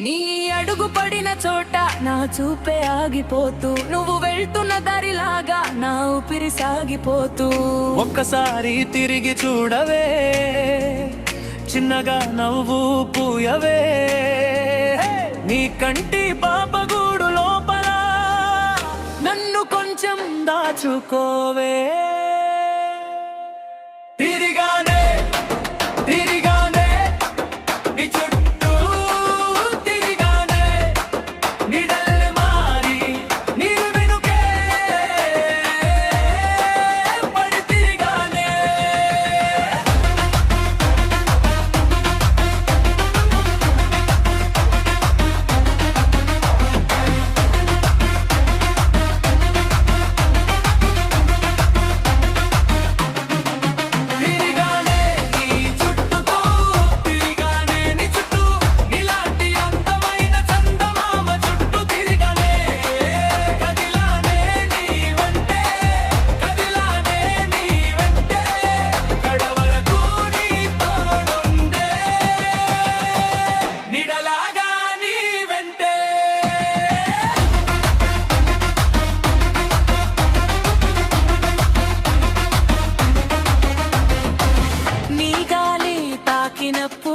నీ అడుగు పడిన చోట నా చూపే ఆగిపోతూ, నువ్వు వెళ్తున్న దారిలాగా నా ఊపిరి సాగిపోతూ. ఒక్కసారి తిరిగి చూడవే, చిన్నగా నవ్వు పూయవే. నీ కంటి పాపగూడు లోపల నన్ను కొంచెం దాచుకోవే. తిరిగానే తిరిగానే నీ చుట్టూ తిరిగానే, నిడల్ని మారి నీ వెనుకే పడి తిరిగానే. తిరిగానే నీ చుట్టూ తిరిగానే, నీ చుట్టూ ఇలాంటి అందమైన చందమామ చుట్టూ తిరిగానే. కదిలానే నీ వెంటే, కదిలానే నీ వెంటే, కడవరకు నీ తోడుండే, నిడలాగా నీ వెంటే. నీ గాలి తాకినప్పుడు